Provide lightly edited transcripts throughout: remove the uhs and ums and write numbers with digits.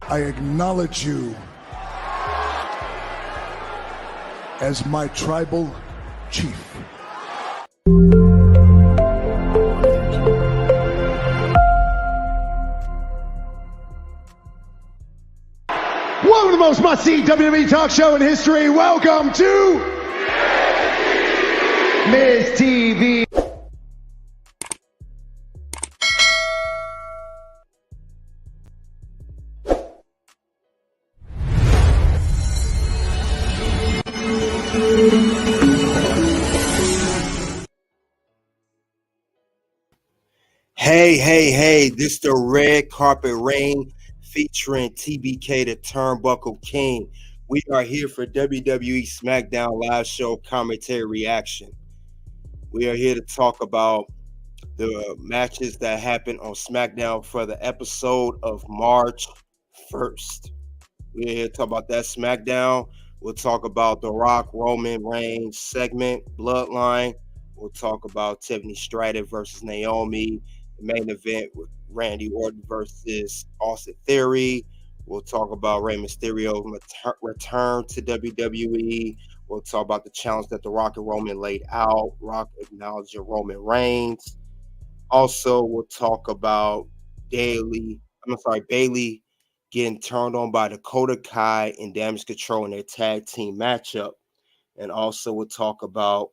I acknowledge you as my tribal chief. Welcome to the most must-see WWE talk show in history. Welcome to Miz TV. Hey, this the Red Carpet Reign featuring TBK, the Turnbuckle King. We are here for WWE SmackDown live show commentary reaction. We are here to talk about the matches that happened on SmackDown for the episode of March 1st. We're here to talk about that SmackDown. We'll talk about the Rock Roman Reigns segment, Bloodline. We'll talk about Tiffany Stratton versus Naomi. The main event with Randy Orton versus Austin Theory. We'll talk about Rey Mysterio return to WWE. We'll talk about the challenge that The Rock and Roman laid out. Rock acknowledging Roman Reigns. Also, we'll talk about Bayley getting turned on by Dakota, Kai, and Damage Control in their tag team matchup. And also, we'll talk about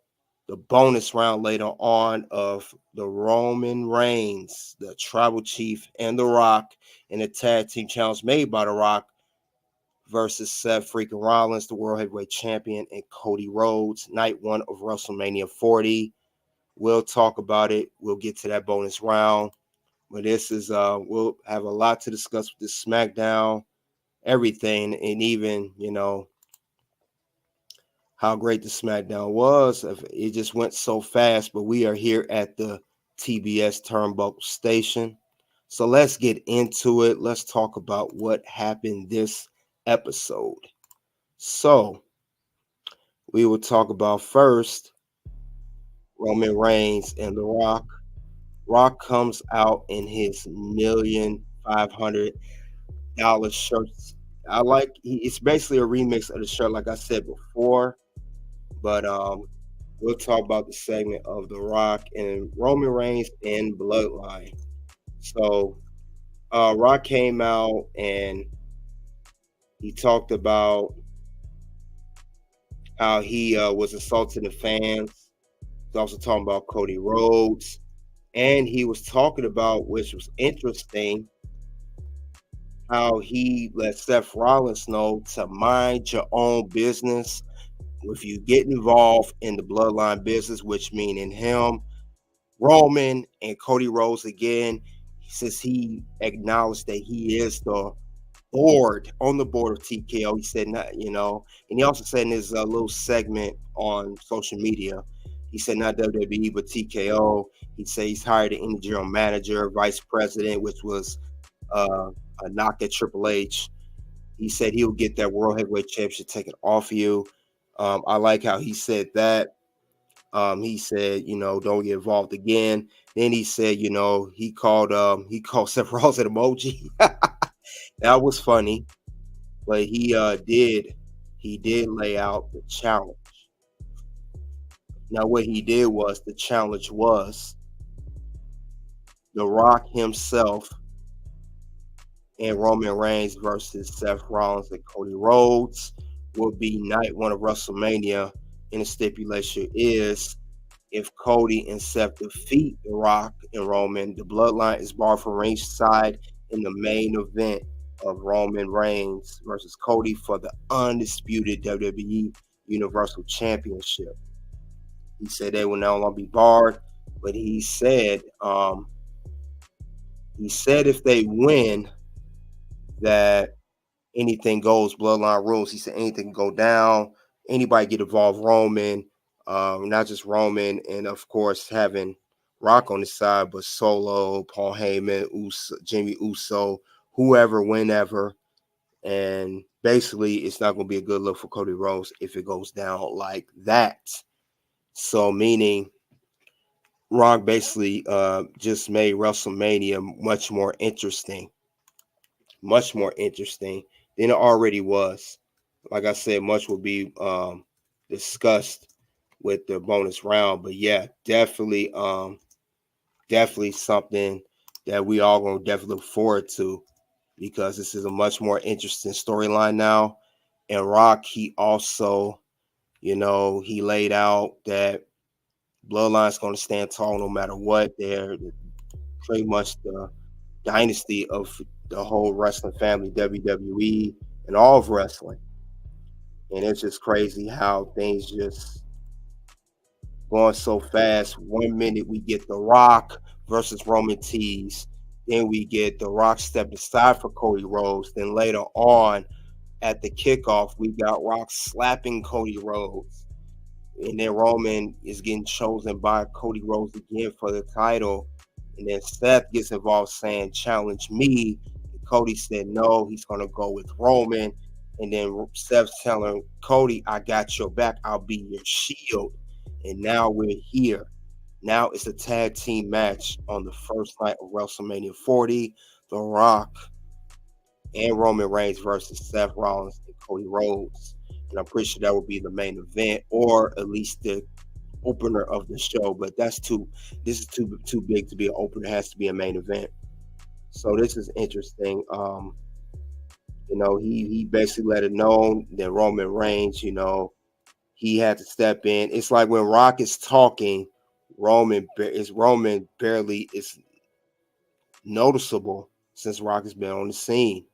the bonus round later on of the Roman Reigns, the Tribal Chief, and The Rock in a tag team challenge made by The Rock versus Seth freaking Rollins, the World Heavyweight Champion, and Cody Rhodes, night one of WrestleMania 40. We'll talk about it. We'll get to that bonus round. But this is, we'll have a lot to discuss with this SmackDown, everything, and even, how great the SmackDown was. It just went so fast, but we are here at the TBS Turnbuckle Station. So let's get into it. Let's talk about what happened this episode. So we will talk about first Roman Reigns and The Rock. Rock comes out in his $1,500 shirts. It's basically a remix of the shirt, like I said before. But we'll talk about the segment of The Rock and Roman Reigns and Bloodline. So Rock came out and he talked about how he was assaulting the fans. He's also talking about Cody Rhodes. And he was talking about, which was interesting, how he let Seth Rollins know to mind your own business. If you get involved in the Bloodline business, which meaning him, Roman, and Cody Rhodes again, since he acknowledged that he is on the board of TKO, he said, not, and he also said in his little segment on social media, he said not WWE, but TKO. He said he's hired an general manager, vice president, which was a knock at Triple H. He said he'll get that World Heavyweight Championship taken off you. I like how he said that. He said, don't get involved again. Then he said, he called Seth Rollins an emoji. That was funny, but he did lay out the challenge. Now, what he did was the challenge was The Rock himself and Roman Reigns versus Seth Rollins and Cody Rhodes will be night one of WrestleMania, and the stipulation is if Cody and Seth defeat The Rock and Roman, the Bloodline is barred from ringside in the main event of Roman Reigns versus Cody for the undisputed WWE Universal Championship. He said they will no longer be barred, but he said if they win that anything goes, Bloodline rules. He said anything can go down, anybody get involved, Roman, not just Roman, and of course having Rock on the side, but Solo, Paul Heyman, Jimmy Uso, whoever, whenever. And basically it's not going to be a good look for Cody Rhodes if it goes down like that. So meaning Rock basically just made WrestleMania much more interesting. much more interesting than it already was. Like I said, much will be discussed with the bonus round, but yeah, definitely something that we all gonna definitely look forward to, because this is a much more interesting storyline now. And Rock, he also, he laid out that Bloodline's going to stand tall no matter what. They're pretty much the dynasty of the whole wrestling family, WWE, and all of wrestling. And it's just crazy how things just going so fast. 1 minute we get The Rock versus Roman Reigns. Then we get The Rock step aside for Cody Rhodes. Then later on at the kickoff, we got Rock slapping Cody Rhodes. And then Roman is getting chosen by Cody Rhodes again for the title. And then Seth gets involved saying, challenge me. And Cody said no, he's going to go with Roman. And then Seth's telling Cody, I got your back. I'll be your shield. And now we're here. Now it's a tag team match on the first night of WrestleMania 40. The Rock and Roman Reigns versus Seth Rollins and Cody Rhodes. And I'm pretty sure that will be the main event, or at least the opener of the show. But this is too big to be an opener. It has to be a main event. So this is interesting. He basically let it known that Roman Reigns, he had to step in. It's like when Rock is talking, Roman barely is noticeable since Rock has been on the scene.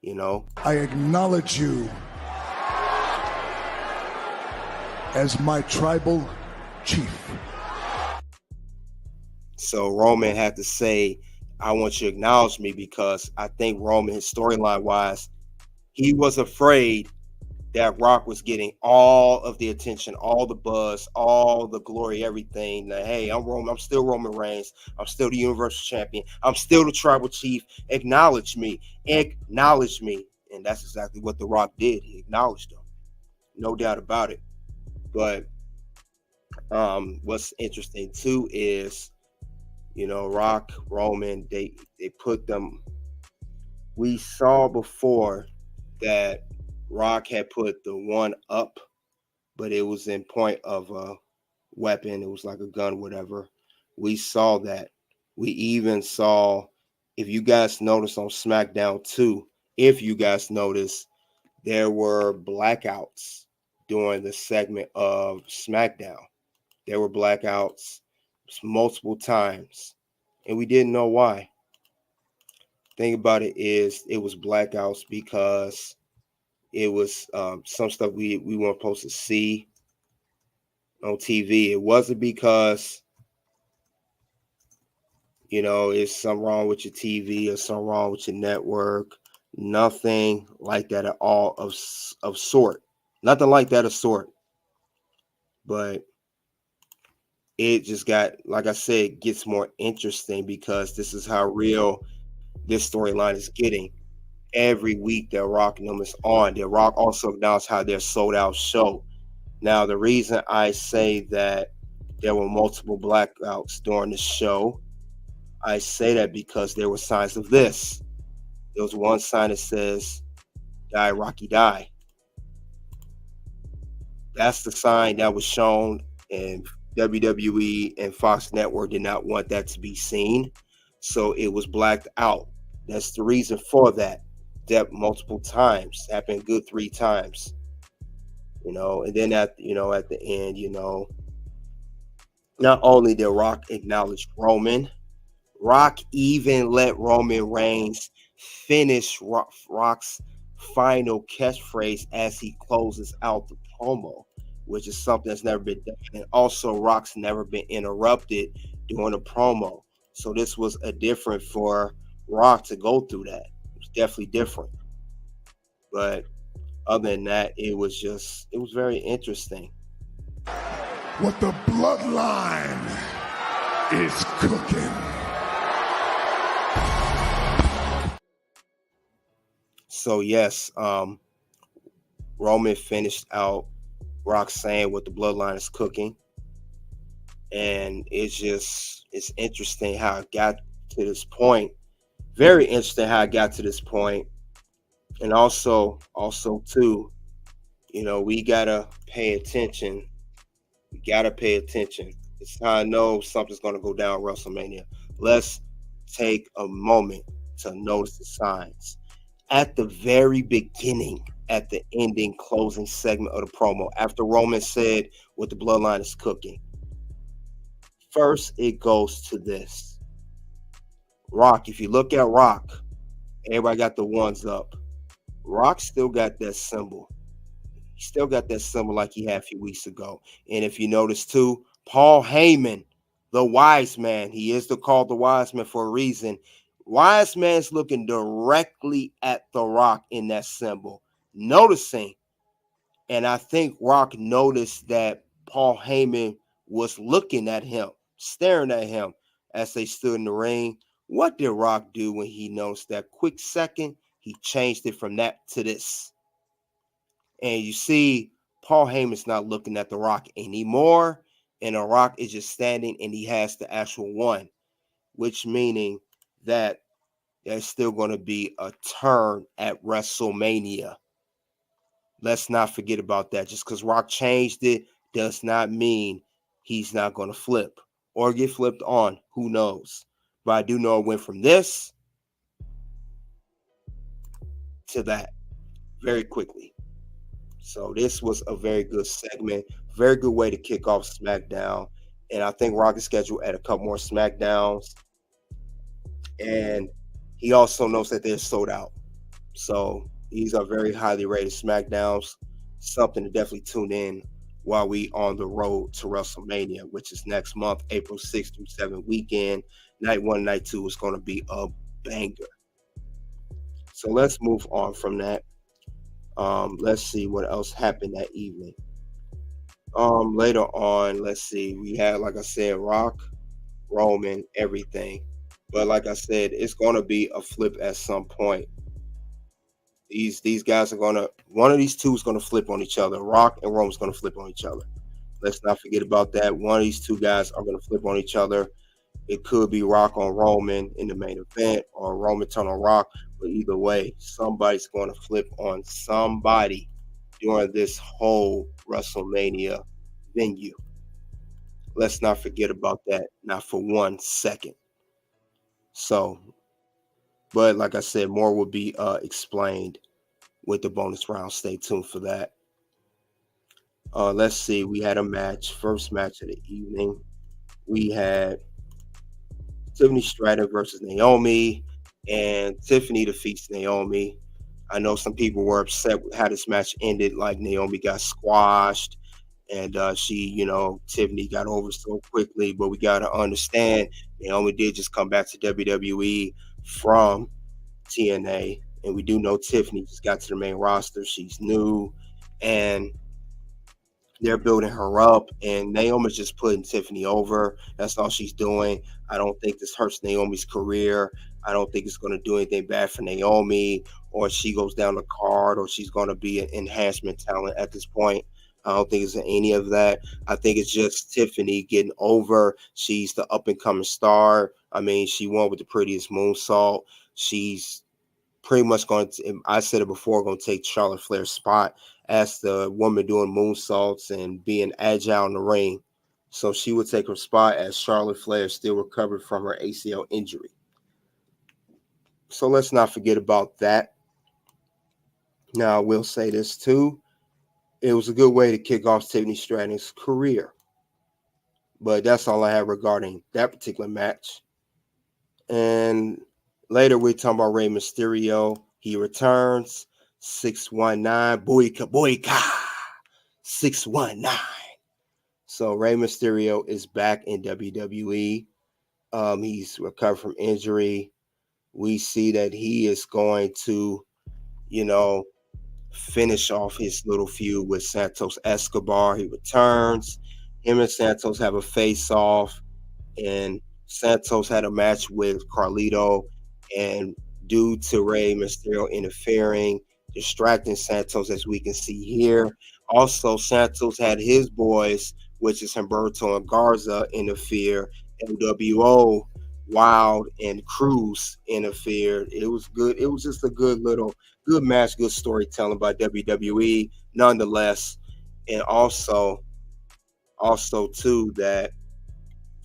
I acknowledge you as my tribal chief. So Roman had to say, I want you to acknowledge me, because I think Roman, his storyline wise, he was afraid that Rock was getting all of the attention, all the buzz, all the glory, everything. That, hey, I'm Roman. I'm still Roman Reigns. I'm still the Universal Champion. I'm still the Tribal Chief. Acknowledge me. Acknowledge me. And that's exactly what The Rock did. He acknowledged him. No doubt about it. But what's interesting too is, Rock, Roman, they put them. We saw before that Rock had put the one up, but it was in point of a weapon. It was like a gun, whatever. We saw that. We even saw, if you guys notice on SmackDown too, there were blackouts during the segment of SmackDown. There were blackouts multiple times, and we didn't know why. Thing about it is, it was blackouts because it was some stuff we weren't supposed to see on TV. It wasn't because, it's something wrong with your TV or something wrong with your network. Nothing like that at all of sort. Nothing like that of sort. But it just got, like I said, gets more interesting, because this is how real this storyline is getting. Every week that Rock and them is on, that Rock also announced how they're sold out show. Now, the reason I say that there were multiple blackouts during the show, I say that because there were signs of this. There was one sign that says, die, Rocky, die. That's the sign that was shown, and WWE and Fox Network did not want that to be seen. So it was blacked out. That's the reason for that. That multiple times, happened good 3 times. And then at the end, not only did Rock acknowledge Roman, Rock even let Roman Reigns finish Rock's final catchphrase as he closes out the promo, which is something that's never been done. And also, Rock's never been interrupted during a promo. So this was a different for Rock to go through that. It was definitely different. But other than that, it was very interesting. What the Bloodline is cooking. So yes, Roman finished out Rock saying what the Bloodline is cooking. And it's interesting how it got to this point Very interesting how I got to this point. And also too, we gotta pay attention. We gotta pay attention. It's how I know something's gonna go down WrestleMania. Let's take a moment to notice the signs. At the very beginning, at the ending closing segment of the promo, after Roman said what the bloodline is cooking, first it goes to this. Rock, if you look at Rock, everybody got the ones up. Rock still got that symbol. He still got that symbol like he had a few weeks ago. And if you notice too, Paul Heyman, the wise man, he is called the wise man for a reason. Wise man's looking directly at the Rock in that symbol, noticing. And I think Rock noticed that Paul Heyman was looking at him, staring at him as they stood in the ring. What did Rock do when he noticed that quick second? He changed it from that to this. And you see, Paul Heyman's not looking at the Rock anymore. And the Rock is just standing and he has the actual one, which meaning that there's still going to be a turn at WrestleMania. Let's not forget about that. Just because Rock changed it does not mean he's not going to flip or get flipped on. Who knows? But I do know it went from this to that very quickly. So this was a very good segment, very good way to kick off SmackDown. And I think Rock is scheduled at a couple more SmackDowns. And he also knows that they're sold out. So these are very highly rated SmackDowns. Something to definitely tune in while we on the road to WrestleMania, which is next month, April 6th through 7th weekend. Night 1, night 2 is going to be a banger. So let's move on from that. Let's see what else happened that evening. Later on, let's see. We had, like I said, Rock, Roman, everything. But like I said, it's going to be a flip at some point. These guys are going to, one of these two is going to flip on each other. Rock and Roman's going to flip on each other. Let's not forget about that. One of these two guys are going to flip on each other. It could be Rock on Roman in the main event or Roman turn on Rock. But either way, somebody's going to flip on somebody during this whole WrestleMania venue. Let's not forget about that, not for 1 second. So, but like I said, more will be explained with the bonus round. Stay tuned for that. Let's see. We had a match, first match of the evening. We had Tiffany Stratton versus Naomi, and Tiffany defeats Naomi. I know some people were upset with how this match ended, like Naomi got squashed and Tiffany got over so quickly, but we got to understand Naomi did just come back to WWE from TNA, and we do know Tiffany just got to the main roster. She's new, and they're building her up, and Naomi's just putting Tiffany over. That's all she's doing. I don't think this hurts Naomi's career. I don't think it's going to do anything bad for Naomi, or she goes down the card, or she's going to be an enhancement talent at this point. I don't think it's any of that. I think it's just Tiffany getting over. She's the up-and-coming star. I mean, she won with the prettiest moonsault. She's pretty much going to, I said it before, going to take Charlotte Flair's spot as the woman doing moonsaults and being agile in the ring. So she would take her spot as Charlotte Flair still recovered from her ACL injury. So let's not forget about that. Now, I will say this too. It was a good way to kick off Tiffany Stratton's career. But that's all I have regarding that particular match. And later we're talking about Rey Mysterio. He returns. 619. Boyka. 619. So Rey Mysterio is back in WWE. He's recovered from injury. We see that he is going to, finish off his little feud with Santos Escobar. He returns. Him and Santos have a face-off, and Santos had a match with Carlito, and due to Rey Mysterio interfering, distracting Santos, as we can see here. Also, Santos had his boys, which is Humberto and Garza, interfere. LWO Wild and Cruz interfered. It was good. It was just a good match, good storytelling by WWE, nonetheless. And also too, that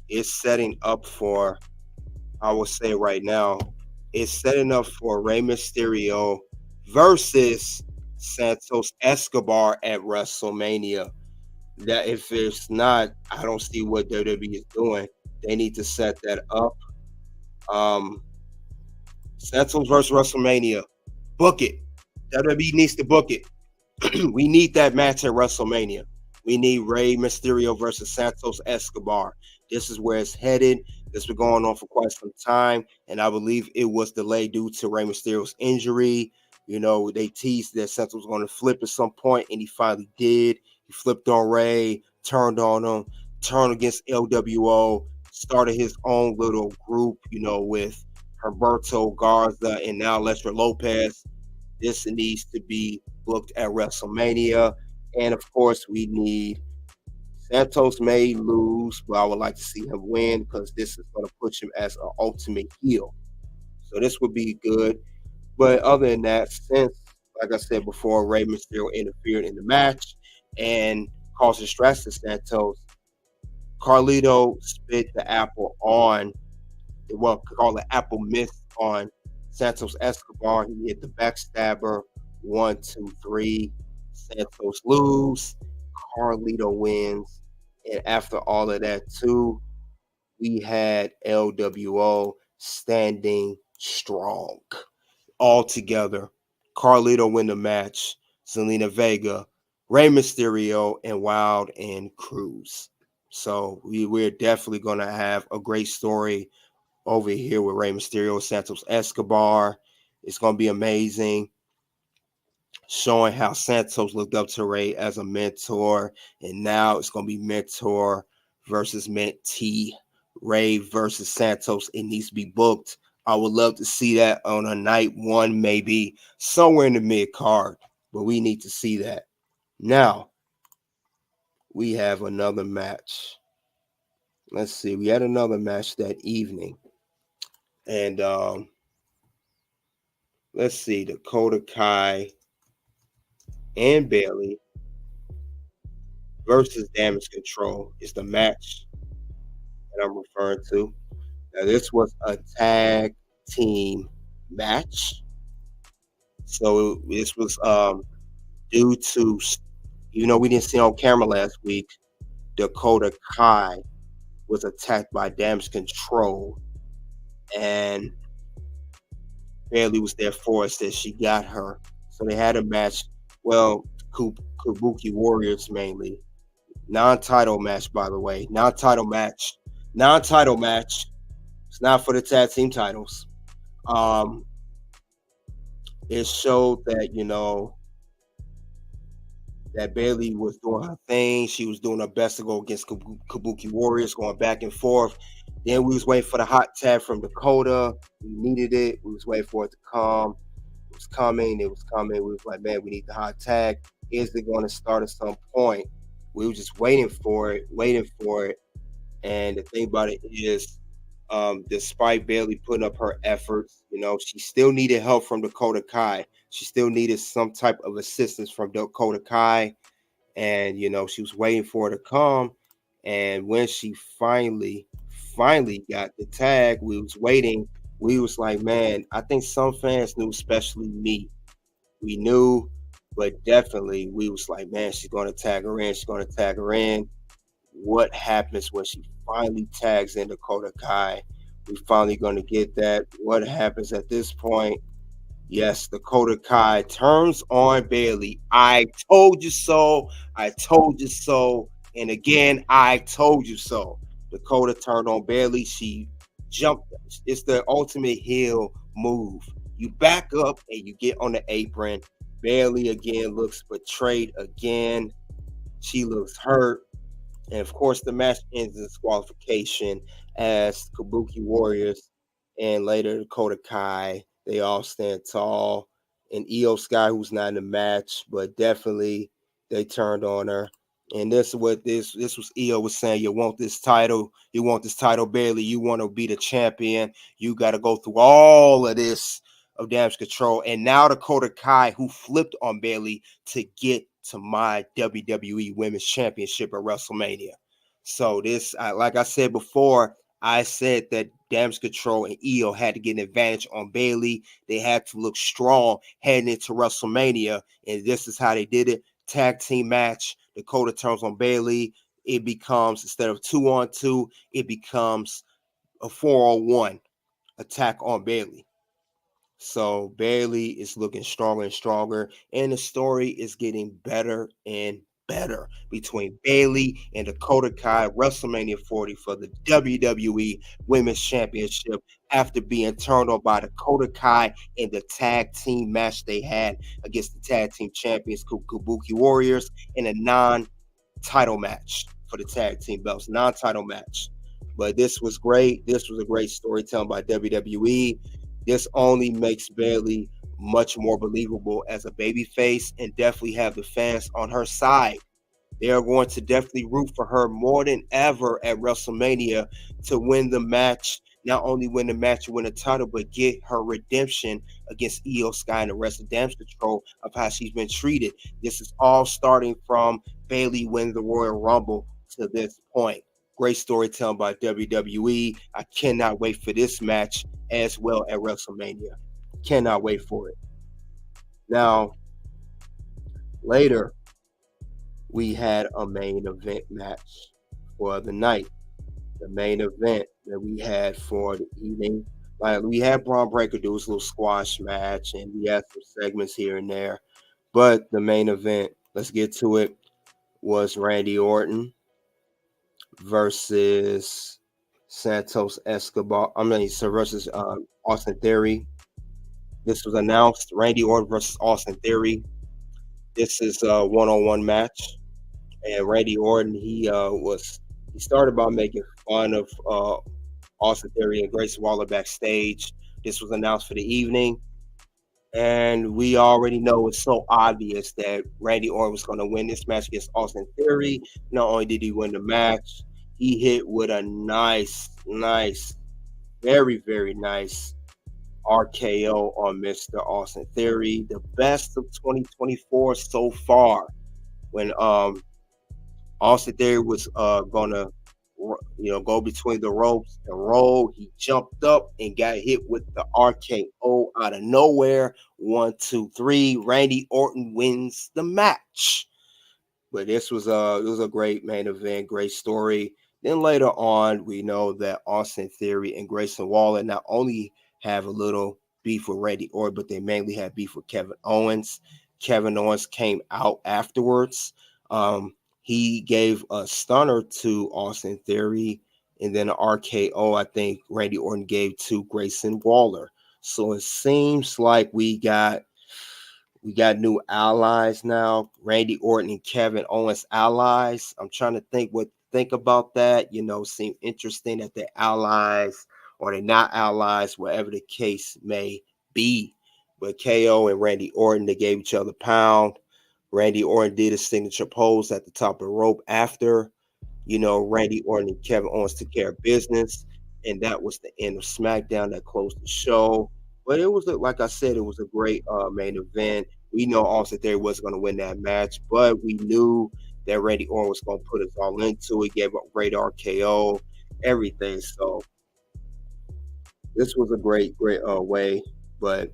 it's setting up for, I will say right now, it's setting up for Rey Mysterio versus Santos Escobar at WrestleMania. That if it's not, I don't see what WWE is doing. They need to set that up. Santos versus WrestleMania. Book it. WWE needs to book it. We need that match at WrestleMania. We need Rey Mysterio versus Santos Escobar. This is where it's headed. This was going on for quite some time, and I believe it was delayed due to Rey Mysterio's injury. You know, they teased that Santos was going to flip at some point, and he finally did. He flipped on Rey, turned on him, turned against LWO, started his own little group, you know, with Humberto Garza and now Lester Lopez. This needs to be booked at WrestleMania. And of course, we need Santos may lose, but I would like to see him win because this is going to push him as an ultimate heel. So this would be good. But other than that, since, like I said before, Rey Mysterio interfered in the match and caused stress to Santos, Carlito spit the apple on, well, call it apple mist on Santos Escobar. He hit the backstabber. 1, 2, 3. Santos lose. Carlito wins. And after all of that, too, we had LWO standing strong. All together. Carlito win the match. Zelina Vega, Rey Mysterio, and Wild and Cruz. So we're definitely going to have a great story over here with Rey Mysterio, Santos Escobar. It's going to be amazing, showing how Santos looked up to Rey as a mentor, and now it's going to be mentor versus mentee. Rey versus Santos. It needs to be booked. I would love to see that on a night one, maybe somewhere in the mid card, but we need to see that. Now, we have another match. Let's see. We had another match that evening. And let's see. Dakota Kai and Bayley versus Damage Control is the match that I'm referring to. Now, this was a tag team match. So this was due to, you know, we didn't see on camera last week, Dakota Kai was attacked by Damage Control, and Bayley was there for us that she got her. So they had a match. Well, Kabuki Warriors mainly. Non-title match, by the way. Non-title match. It's not for the tag team titles. It showed that, you know, that Bayley was doing her thing. She was doing her best to go against Kabuki Warriors, going back and forth. Then we was waiting for the hot tag from Dakota. We needed it. We was waiting for it to come. It was coming. It was coming. We was like, man, we need the hot tag. Is it going to start at some point? We were just waiting for it. And the thing about it is, despite Bayley putting up her efforts, you know, she still needed help from Dakota Kai. She still needed some type of assistance from Dakota Kai. And, you know, she was waiting for it to come. And when she finally got the tag, we was waiting. We was like, man, I think some fans knew, especially me. We knew, but definitely we was like, man, she's going to tag her in. She's going to tag her in. What happens when she finally tags in Dakota Kai? We finally going to get that. What happens at this point? Yes, Dakota Kai turns on Bayley. I told you so. I told you so. And again, I told you so. Dakota turned on Bayley. She jumped. It's the ultimate heel move. You back up and you get on the apron. Bayley again looks betrayed again. She looks hurt. And of course, the match ends in disqualification as Kabuki Warriors and later Dakota Kai, they all stand tall. And Io Sky, who's not in the match, but definitely they turned on her. And this is what this was Io was saying. You want this title, Bayley. You want to be the champion. You got to go through all of this of damage control. And now Dakota Kai, who flipped on Bayley to get to my WWE Women's Championship at WrestleMania. So this, like I said before, I said that damage control and Io had to get an advantage on Bayley. They had to look strong heading into WrestleMania, and this is how they did it. Tag team match. Dakota turns on Bayley. It becomes, instead of 2-on-2, it becomes a 4-on-1 attack on Bayley. So Bayley is looking stronger and stronger, and the story is getting better and better between Bayley and Dakota Kai. WrestleMania 40 for the WWE Women's Championship after being turned on by Dakota Kai in the tag team match they had against the tag team champions Kabuki Warriors in a non-title match for the tag team belts, non-title match. But this was great. This was a great storytelling by WWE. This only makes Bayley much more believable as a babyface and definitely have the fans on her side. They are going to definitely root for her more than ever at WrestleMania to win the match. Not only win the match and win the title, but get her redemption against Io Sky and the rest of Damage Control of how she's been treated. This is all starting from Bayley winning the Royal Rumble to this point. Great storytelling by WWE. I cannot wait for this match as well at WrestleMania. Cannot wait for it. Now, later, we had a main event match for the night. The main event that we had for the evening. Like, we had Braun Breaker do his little squash match, and we had some segments here and there. But the main event, let's get to it, was Randy Orton versus Santos Escobar. Versus Austin Theory. This was announced. Randy Orton versus Austin Theory. This is a one-on-one match. And Randy Orton, he started by making fun of Austin Theory and Grayson Waller backstage. This was announced for the evening. And we already know it's so obvious that Randy Orton was going to win this match against Austin Theory. Not only did he win the match, he hit with a nice, very, very nice RKO on Mr. Austin Theory. The best of 2024 so far. When Austin Theory was going to go between the ropes and roll, he jumped up and got hit with the RKO out of nowhere. 1, 2, 3. Randy Orton wins the match. But this was it was a great main event, great story. Then later on, we know that Austin Theory and Grayson Waller not only have a little beef with Randy Orton, but they mainly have beef with Kevin Owens. Kevin Owens came out afterwards. He gave a stunner to Austin Theory, and then an RKO, I think Randy Orton gave to Grayson Waller. So it seems like we got new allies now. Randy Orton and Kevin Owens allies. I'm trying to think about that. Seem interesting that they're allies or they're not allies, whatever the case may be. But KO and Randy Orton, they gave each other a pound. Randy Orton did his signature pose at the top of the rope after, Randy Orton and Kevin Owens took care of business. And that was the end of SmackDown. That closed the show. But it was, like I said, it was a great main event. We know Austin Theory wasn't going to win that match, but we knew that Randy Orton was going to put us all into it, gave a great RKO, everything. So this was a great way. But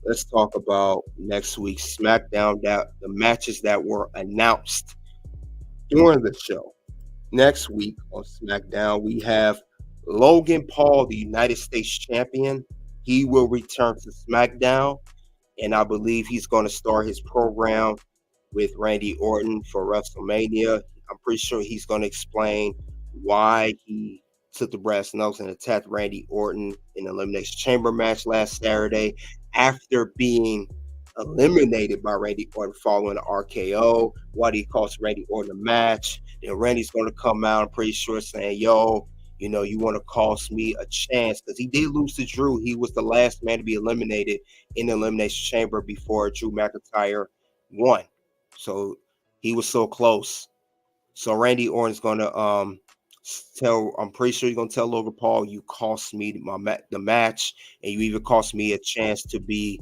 let's talk about next week's SmackDown, the matches that were announced during the show. Next week on SmackDown, we have Logan Paul, the United States Champion. He will return to SmackDown, and I believe he's going to start his program with Randy Orton for WrestleMania. I'm pretty sure he's going to explain why he took the brass knuckles and attacked Randy Orton in the Elimination Chamber match last Saturday after being eliminated by Randy Orton following an RKO. Why did he cost Randy Orton a match? Then Randy's going to come out, I'm pretty sure, saying, you want to cost me a chance, because he did lose to Drew. He was the last man to be eliminated in the Elimination Chamber before Drew McIntyre won. So He was so close. So Randy Orton's gonna I'm pretty sure he's gonna tell Logan Paul, you cost me the match, and you even cost me a chance to be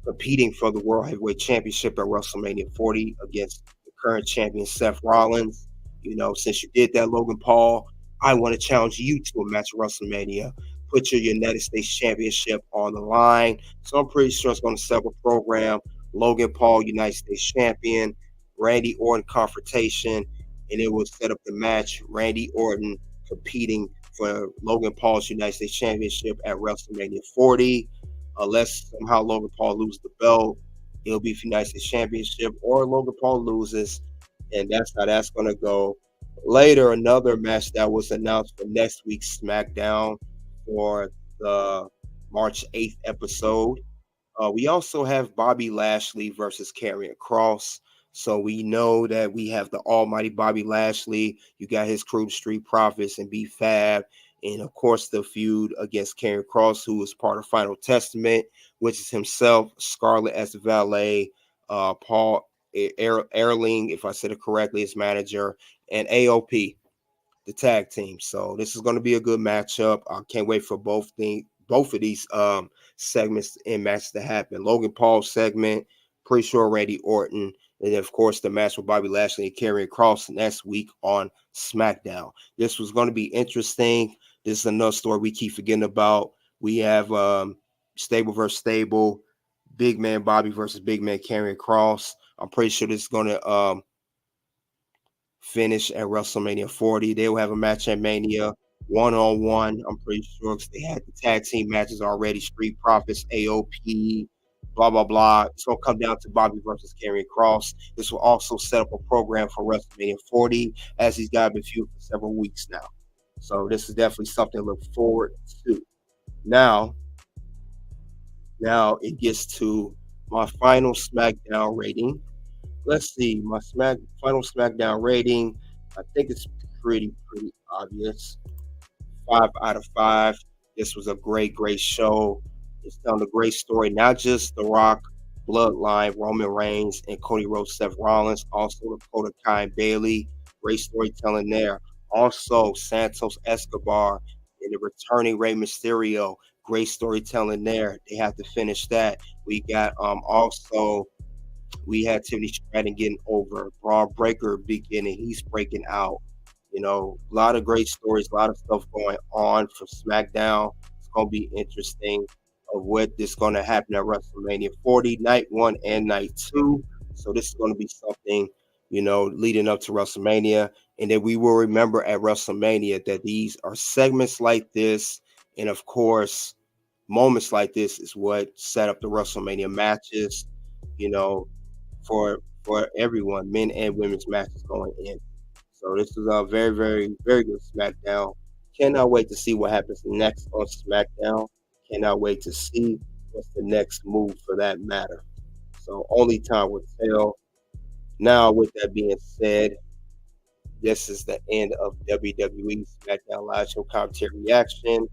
competing for the World Heavyweight Championship at WrestleMania 40 against the current champion Seth Rollins. You know, since you did that, Logan Paul, I want to challenge you to a match at WrestleMania. Put your United States Championship on the line. So I'm pretty sure it's going to set up a program. Logan Paul, United States Champion, Randy Orton confrontation, and it will set up the match. Randy Orton competing for Logan Paul's United States Championship at WrestleMania 40. Unless somehow Logan Paul loses the belt, it'll be for the United States Championship, or Logan Paul loses, and that's how that's going to go. Later, another match that was announced for next week's SmackDown for the March 8th episode. We also have Bobby Lashley versus Karrion Kross. So we know that we have the almighty Bobby Lashley. You got his crew, the Street Profits and B-Fab. And, of course, the feud against Karrion Kross, who is part of Final Testament, which is himself, Scarlett as the valet, Paul Erling, if I said it correctly, his manager, and AOP, the tag team. So this is going to be a good matchup. I can't wait for both of these segments and matches to happen. Logan Paul's segment, pretty sure Randy Orton, and then, of course, the match with Bobby Lashley and Karrion Kross next week on SmackDown. This was going to be interesting. This is another story we keep forgetting about. We have stable versus stable, big man Bobby versus big man Karrion Kross. I'm pretty sure this is going to finish at WrestleMania 40. They will have a match at Mania, one-on-one. I'm pretty sure because they had the tag team matches already, Street Profits, AOP, blah, blah, blah. It's going to come down to Bobby versus Karrion Kross. This will also set up a program for WrestleMania 40, as he's got been feud for several weeks now. So this is definitely something to look forward to. Now it gets to my final SmackDown rating. Let's see, my final SmackDown rating. I think it's pretty obvious. 5 out of 5. This was a great show. It's telling a great story, not just The Rock, Bloodline, Roman Reigns, and Cody Rhodes, Seth Rollins, also Dakota, Kai, and Bayley. Great storytelling there. Also, Santos Escobar and the returning Rey Mysterio. Great storytelling there. They have to finish that. We got also we had Tiffany Stratton getting over. Braun Breaker beginning. He's breaking out. You know, a lot of great stories, a lot of stuff going on for SmackDown. It's going to be interesting of what is going to happen at WrestleMania 40, night 1 and night 2. So this is going to be something, you know, leading up to WrestleMania. And then we will remember at WrestleMania that these are segments like this. And of course, moments like this is what set up the WrestleMania matches, you know, for everyone, men and women's matches going in. So this is a very, very, very good SmackDown. Cannot wait to see what happens next on SmackDown. Cannot wait to see what's the next move for that matter. So only time will tell. Now, with that being said, this is the end of WWE SmackDown Live Show Commentary Reaction.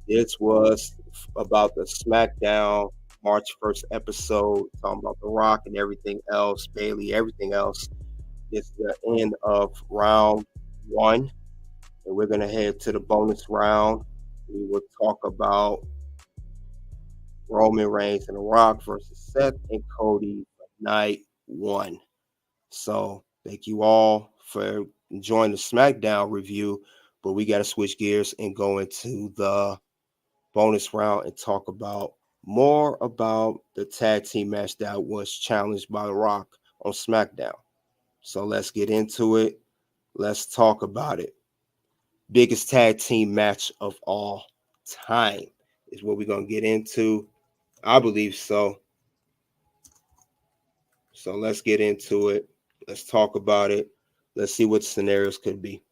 This was about the SmackDown March 1st episode, talking about The Rock and everything else, Bayley, everything else. It's the end of round 1, and we're going to head to the bonus round. We will talk about Roman Reigns and The Rock versus Seth and Cody for night 1. So thank you all for enjoying the SmackDown review, but we got to switch gears and go into the bonus round and talk about more about the tag team match that was challenged by The Rock on SmackDown. So let's get into it. Let's talk about it. Biggest tag team match of all time is what we're going to get into. I believe so. So let's get into it. Let's talk about it. Let's see what scenarios could be.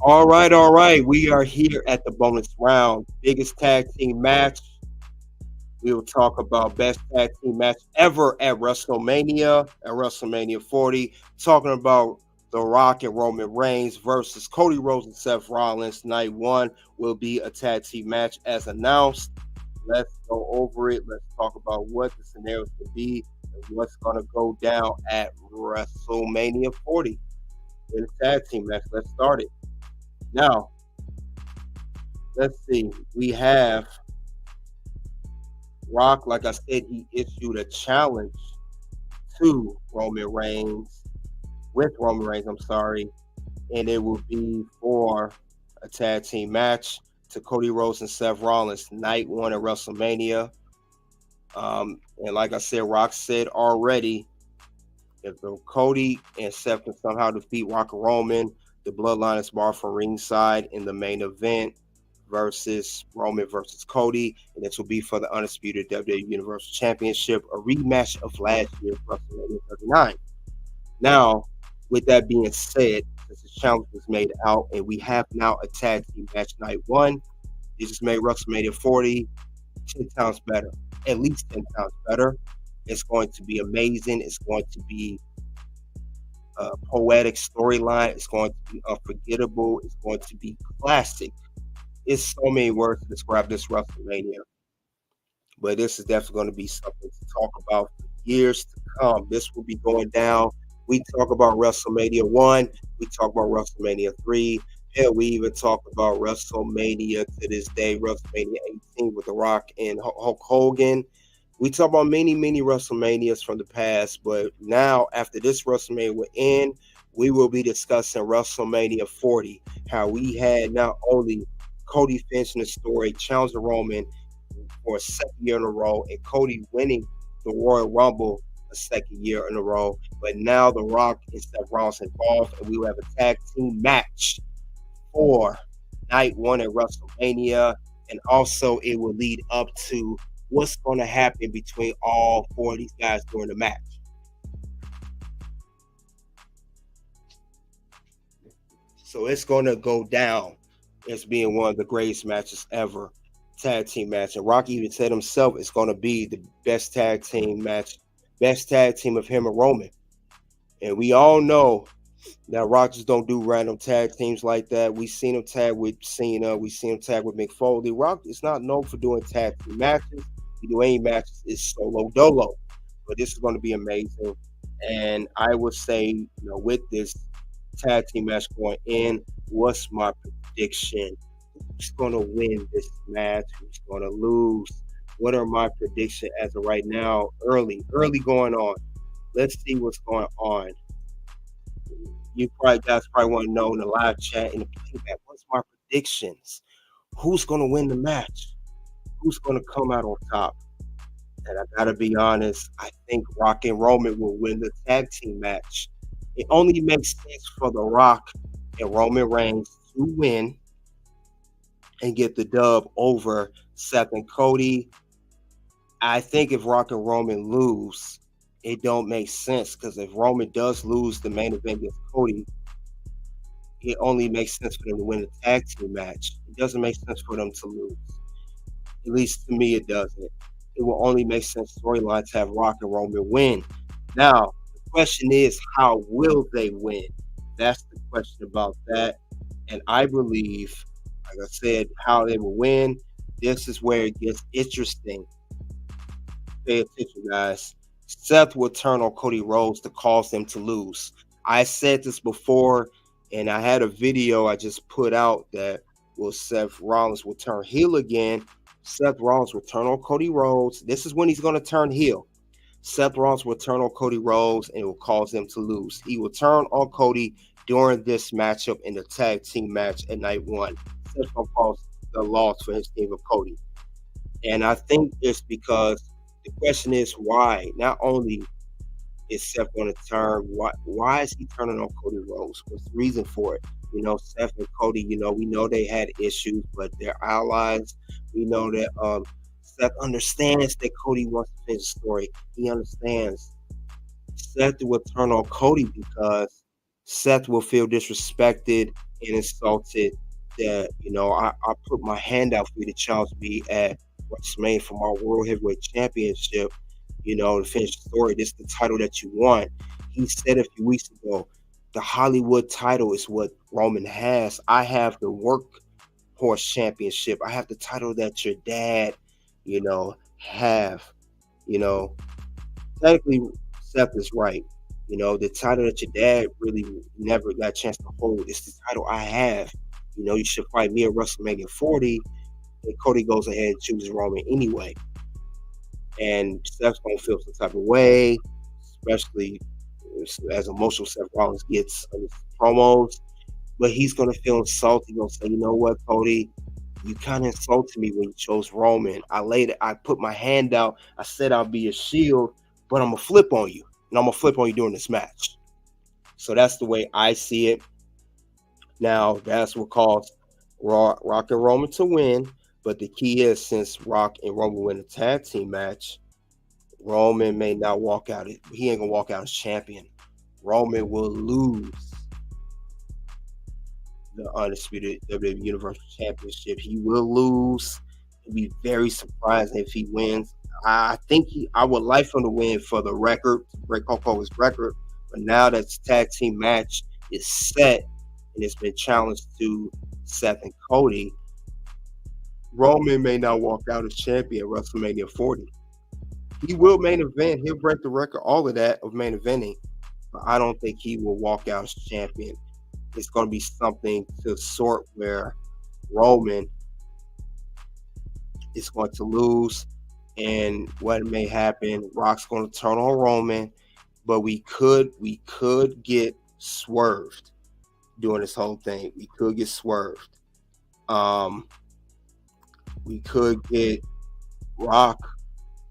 All right. We are here at the bonus round. Biggest tag team match. We will talk about best tag team match ever at WrestleMania, 40. Talking about The Rock and Roman Reigns versus Cody Rhodes and Seth Rollins. Night 1 will be a tag team match as announced. Let's go over it. Let's talk about what the scenarios could be and what's going to go down at WrestleMania 40 in the tag team match. Let's start it. Now, let's see. We have Rock, like I said, he issued a challenge to Roman Reigns, and it will be for a tag team match to Cody Rhodes and Seth Rollins, night 1 at WrestleMania. And like I said, Rock said already, if Cody and Seth can somehow defeat Rock and Roman, the Bloodline is barred from ringside in the main event versus Roman versus Cody, and this will be for the Undisputed WWE Universal Championship, a rematch of last year's WrestleMania 39. Now, with that being said, since the challenge was made out, and we have now a tag team match night 1, this just made WrestleMania 40 10 times better, at least 10 times better. It's going to be amazing. It's going to be a poetic storyline. It's going to be unforgettable. It's going to be classic. It's so many words to describe this WrestleMania, but this is definitely going to be something to talk about for years to come. This will be going down. We talk about WrestleMania 1. We talk about WrestleMania 3. Hell, we even talk about WrestleMania to this day, WrestleMania 18 with The Rock and Hulk Hogan. We talk about many, many WrestleManias from the past, but now after this WrestleMania will end, we will be discussing WrestleMania 40, how we had not only Cody finishing the story, challenging Roman for a second year in a row, and Cody winning the Royal Rumble a second year in a row, but now The Rock and Seth Rollins involved, and we will have a tag team match for night 1 at WrestleMania, and also it will lead up to what's going to happen between all 4 of these guys during the match. So it's going to go down as being one of the greatest matches ever, tag team match. And Rocky even said himself it's going to be the best tag team match, best tag team of him and Roman. And we all know that Rock just don't do random tag teams like that. We seen him tag with Cena. We seen him tag with Mick Foley. Rock is not known for doing tag team matches. He do any matches is solo dolo. But this is going to be amazing. And I would say, with this tag team match going in, what's my prediction? Who's going to win this match? Who's going to lose? What are my predictions as of right now? Early going on. Let's see what's going on. You guys want to know in the live chat and the playback, what's my predictions? Who's going to win the match? Who's going to come out on top? And I got to be honest, I think Rock and Roman will win the tag team match. It only makes sense for The Rock and Roman Reigns to win and get the dub over Seth and Cody. I think if Rock and Roman lose, it don't make sense, because if Roman does lose the main event against Cody, it only makes sense for them to win the tag team match. It doesn't make sense for them to lose. At least to me, it doesn't. It will only make sense storyline to have Rock and Roman win. Now, the question is, how will they win? That's the question about that. And I believe, like I said, how they will win. This is where it gets interesting. Pay attention, guys. Seth will turn on Cody Rhodes to cause them to lose. I said this before, and I had a video I just put out that Seth Rollins will turn heel again. Seth Rollins will turn on Cody Rhodes. This is when he's going to turn heel. Seth Rollins will turn on Cody Rhodes and it will cause them to lose. He will turn on Cody during this matchup in the tag team match at night 1. Seth will cause the loss for his team of Cody. And I think it's because the question is why. Not only is Seth going to turn, why is he turning on Cody Rhodes? What's the reason for it? Seth and Cody, we know they had issues, but they're allies. We know that Seth understands that Cody wants to finish the story. He understands. Seth will turn on Cody because Seth will feel disrespected and insulted that, I put my hand out for you to challenge me at WrestleMania for my World Heavyweight Championship, to finish the story. This is the title that you want. He said a few weeks ago, the Hollywood title is what Roman has. I have the Workhorse Championship. I have the title that your dad, have. Technically, Seth is right. The title that your dad really never got a chance to hold is the title I have. You should fight me at WrestleMania 40, and Cody goes ahead and chooses Roman anyway. And Seth's going to feel some type of way, especially as emotional Seth Rollins gets on his promos. But he's going to feel insulted. He's going to say, you know what, Cody? You kind of insulted me when you chose Roman. I put my hand out. I said I'll be a shield, but I'm going to flip on you. And I'm going to flip on you during this match. So that's the way I see it. Now, that's what caused Rock and Roman to win. But the key is, since Rock and Roman win a tag team match, Roman may not walk out. He ain't going to walk out as champion. Roman will lose the Undisputed WWE Universal Championship. He will lose. I'd be very surprised if he wins. I think I would like him to win for the record, to break Hulk Hogan's record. But now that the tag team match is set and it's been challenged to Seth and Cody, Roman may not walk out as champion at WrestleMania 40. He will main event. He'll break the record, all of that, of main eventing. But I don't think he will walk out as champion. It's going to be something to sort where Roman is going to lose. And what may happen, Rock's going to turn on Roman. But we could get swerved during this whole thing. We could get swerved. We could get Rock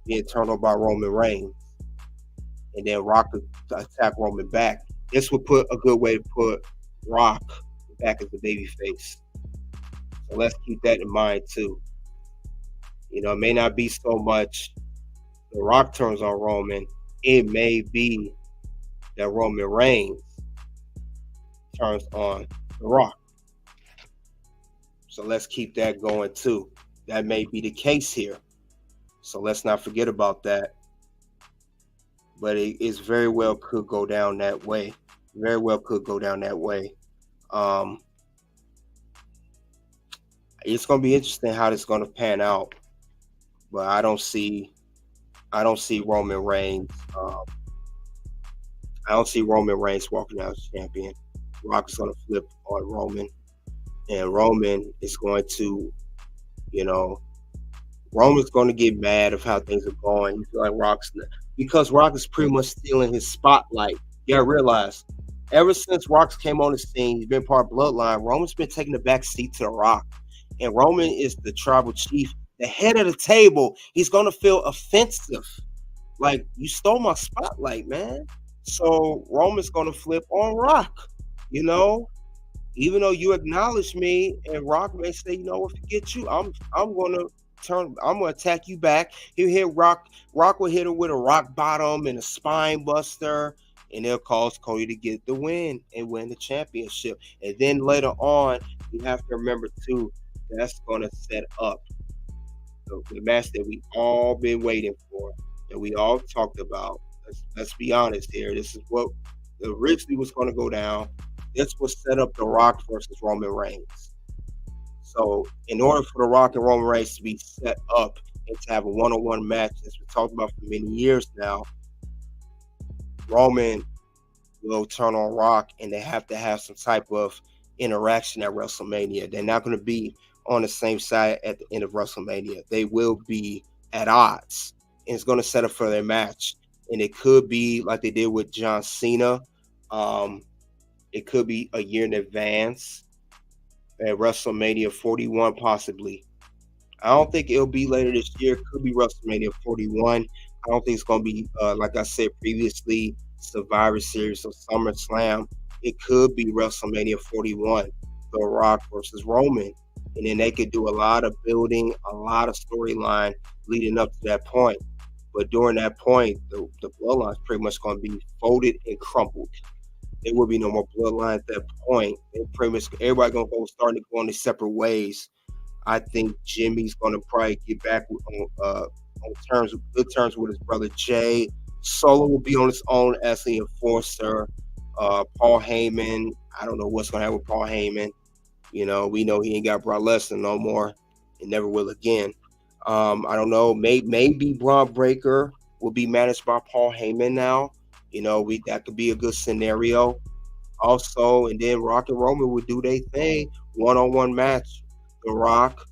being turned on by Roman Reigns, and then Rock could attack Roman back. This would put a good way to put Rock back as the babyface. So let's keep that in mind too. It may not be so much the Rock turns on Roman. It may be that Roman Reigns turns on the Rock. So let's keep that going too. That may be the case here. So let's not forget about that. But it is very well could go down that way. Very well could go down that way. It's going to be interesting how this is going to pan out. But I don't see Roman Reigns. I don't see Roman Reigns walking out as champion. Rock's going to flip on Roman. And Roman is going to, Roman's going to get mad of how things are going. You feel like because Rock is pretty much stealing his spotlight. You gotta realize, ever since Rock's came on the scene, he's been part of Bloodline. Roman's been taking the back seat to the Rock. And Roman is the tribal chief, the head of the table. He's going to feel offensive. Like, you stole my spotlight, man. So Roman's going to flip on Rock, even though you acknowledge me, and Rock may say, forget you. I'm going to attack you back. He'll hit Rock. Rock will hit him with a rock bottom and a spine buster, and they'll cause Cody to get the win and win the championship. And then later on, you have to remember too, that's going to set up the match that we all been waiting for, that we all talked about. Let's be honest here. This is what originally was going to go down. This was set up The Rock versus Roman Reigns. So in order for The Rock and Roman Reigns to be set up and to have a one-on-one match, as we talked about for many years now, Roman will turn on Rock, and they have to have some type of interaction at WrestleMania. They're not going to be on the same side at the end of WrestleMania. They will be at odds, and it's going to set up for their match. And it could be like they did with John Cena. It could be a year in advance at WrestleMania 41, possibly. I don't think it'll be later this year. It could be WrestleMania 41. I don't think it's going to be, like I said previously, Survivor Series or SummerSlam. It could be WrestleMania 41, The Rock versus Roman. And then they could do a lot of building, a lot of storyline leading up to that point. But during that point, the bloodline is pretty much going to be folded and crumpled. There will be no more bloodline at that point. And pretty much everybody going to go starting to go on their separate ways. I think Jimmy's going to probably get back on good terms with his brother Jay. Solo will be on his own as the enforcer. Paul Heyman, I don't know what's going to happen with Paul Heyman. You know, we know he ain't got Brock Lesnar no more and never will again. I don't know. Maybe Braun Breaker will be managed by Paul Heyman now. You know, that could be a good scenario. Also, and then Rock and Roman would do their thing, one-on-one match. The Rock,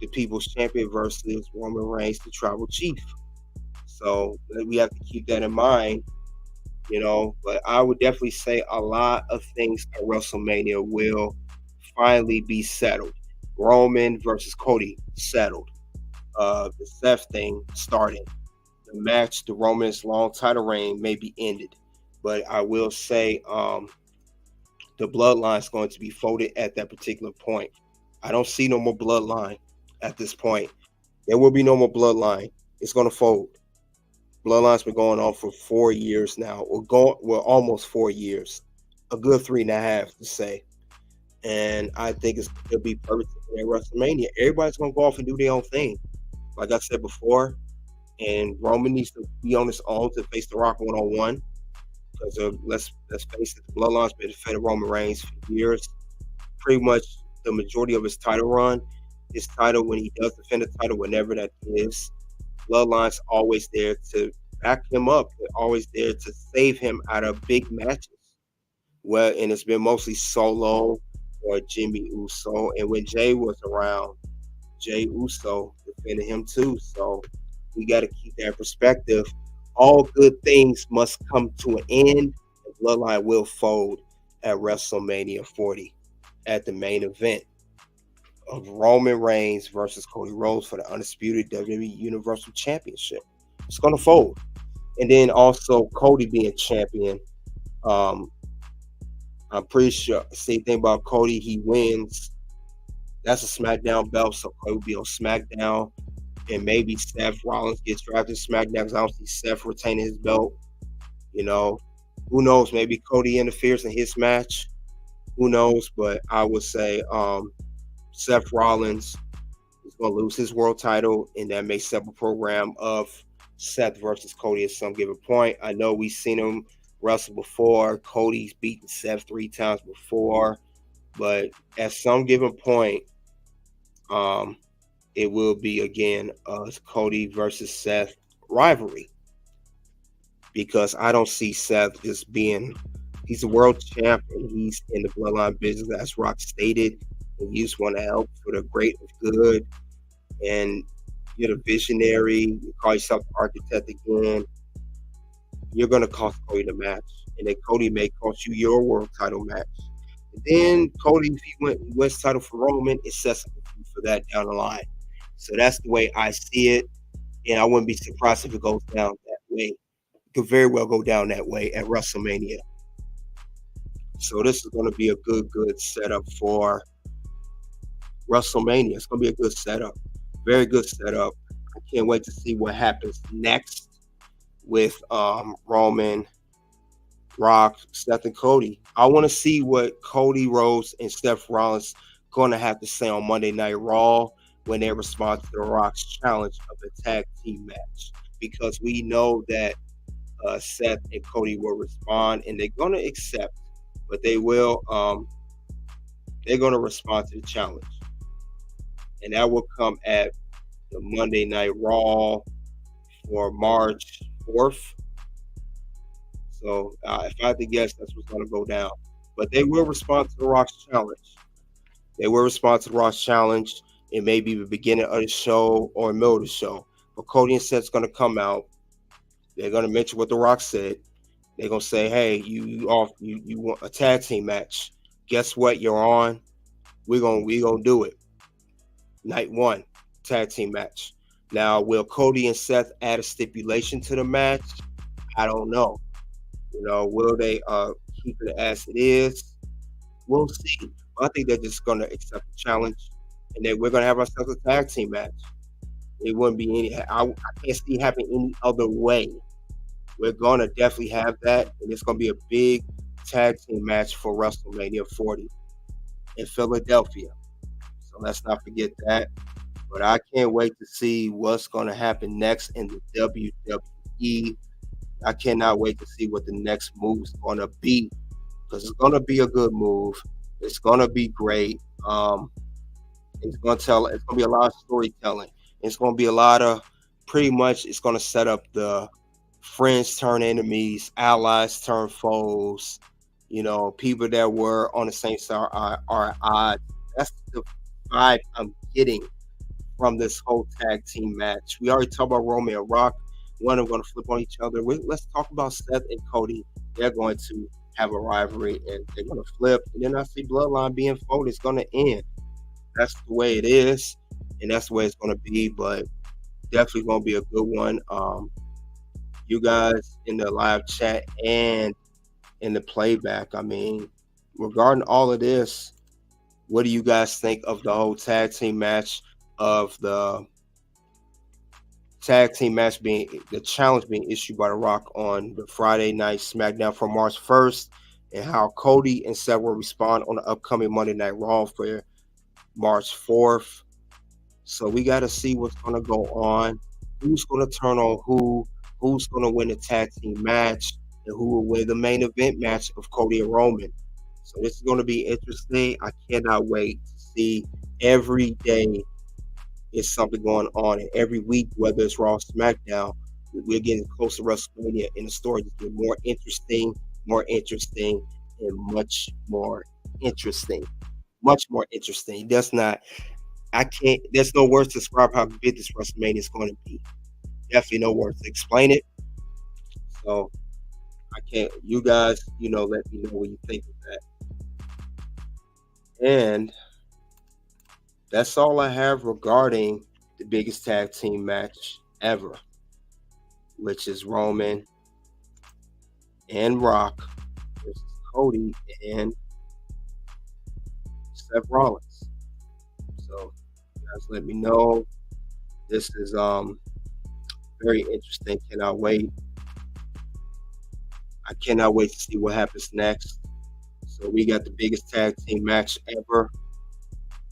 the People's Champion, versus Roman Reigns, the Tribal Chief. So we have to keep that in mind, you know. But I would definitely say a lot of things at WrestleMania will finally be settled. Roman versus Cody, settled. The Seth thing started. The match, the Roman's long title reign may be ended. But I will say the Bloodline is going to be folded at that particular point. I don't see no more Bloodline at this point. There will be no more Bloodline. It's going to fold. Bloodline's been going on for 4 years now. We're almost 4 years. A good 3.5 to say. And I think it'll be perfect at WrestleMania. Everybody's going to go off and do their own thing. Like I said before, and Roman needs to be on his own to face The Rock one-on-one. Because let's face it, the Bloodline's been defending Roman Reigns for years. Pretty much the majority of his title run. His title, when he does defend the title, whenever that is, Bloodline's always there to back him up. They're always there to save him out of big matches. Well, and it's been mostly Solo or Jimmy Uso. And when Jay was around, Jay Uso defended him too. So we got to keep that perspective. All good things must come to an end. The Bloodline will fold at WrestleMania 40 at the main event of Roman Reigns versus Cody Rhodes for the Undisputed WWE Universal Championship. It's going to fold. And then also Cody being champion. I'm pretty sure, same thing about Cody, he wins. That's a SmackDown belt, so Cody will be on SmackDown. And maybe Seth Rollins gets drafted to SmackDown because I don't see Seth retaining his belt. You know, who knows? Maybe Cody interferes in his match. Who knows? But I would say Seth Rollins is going to lose his world title, and that may set up a program of Seth versus Cody at some given point. I know we've seen him wrestle before. Cody's beaten Seth 3 times before. But at some given point, it will be again Cody versus Seth rivalry, because I don't see Seth just he's a world champion. He's in the Bloodline business, as Rock stated, and you just want to help for the great of good. And you're the visionary. You call yourself the architect again. You're going to cost Cody the match, and then Cody may cost you your world title match. And then Cody, if he wins title for Roman, it sets up for that down the line. So that's the way I see it, and I wouldn't be surprised if it goes down that way. It could very well go down that way at WrestleMania. So this is going to be a good setup for WrestleMania. It's going to be a good setup. Very good setup. I can't wait to see what happens next with Roman, Rock, Seth, and Cody. I want to see what Cody Rhodes and Seth Rollins going to have to say on Monday Night Raw when they respond to The Rock's challenge of a tag team match, because we know that Seth and Cody will respond, and they're going to accept, but they will they're going to respond to the challenge, and that will come at the Monday Night Raw for March 4th. So if I had to guess, that's what's going to go down. But they will respond to The Rock's challenge. They will respond to The Rock's challenge. It may be the beginning of the show or middle of the show. But Cody and Seth's going to come out. They're going to mention what The Rock said. They're going to say, hey, you want a tag team match. Guess what? You're on. We're gonna do it. Night 1, tag team match. Now, will Cody and Seth add a stipulation to the match? I don't know. You know, will they keep it as it is? We'll see. I think they're just going to accept the challenge, and then we're going to have ourselves a tag team match. It wouldn't be any. I can't see it happening any other way. We're going to definitely have that, and it's going to be a big tag team match for WrestleMania 40 in Philadelphia. So let's not forget that. But I can't wait to see what's going to happen next in the WWE. I cannot wait to see what the next move is going to be, because it's going to be a good move. It's going to be great. It's going to be a lot of storytelling. It's going to be a lot of, pretty much, it's going to set up the friends turn enemies, allies turn foes, people that were on the same side are at odds. That's the vibe I'm getting from this whole tag team match. We already talked about Roman and Rock. One of them going to flip on each other. Let's talk about Seth and Cody. They're going to have a rivalry, and they're going to flip. And then I see Bloodline being folded. It's going to end. That's the way it is, and that's the way it's going to be. But definitely going to be a good one. You guys in the live chat and in the playback, I mean, regarding all of this, what do you guys think of the whole tag team match, of the tag team match being the challenge being issued by The Rock on the Friday night SmackDown for March 1st, and how Cody and Seth will respond on the upcoming Monday Night Raw for March 4th? So we got to see what's going to go on, who's going to turn on who's going to win the tag team match, and who will win the main event match of Cody and Roman. So this is going to be interesting. I cannot wait to see. Every day is something going on, and every week, whether it's Raw or SmackDown, we're getting close to WrestleMania, and the story just get more interesting, and much more interesting. There's no words to describe how big this WrestleMania is going to be. Definitely no words to explain it. So I can't, you guys, let me know what you think of that. And that's all I have regarding the biggest tag team match ever, which is Roman and Rock versus Cody and Seth Rollins. So guys, let me know. This is very interesting. Cannot wait. I cannot wait to see what happens next. So we got the biggest tag team match ever,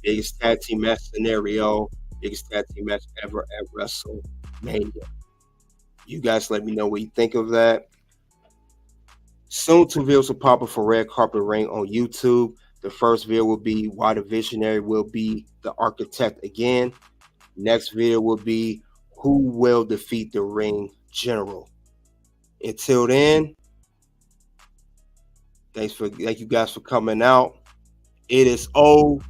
biggest tag team match scenario, biggest tag team match ever at WrestleMania. You guys let me know what you think of that. Soon 2 videos will pop up for Red Carpet Ring on YouTube. The first video will be why the Visionary will be the architect again. Next video will be who will defeat the Ring General. Until then, thank you guys for coming out. It is OU.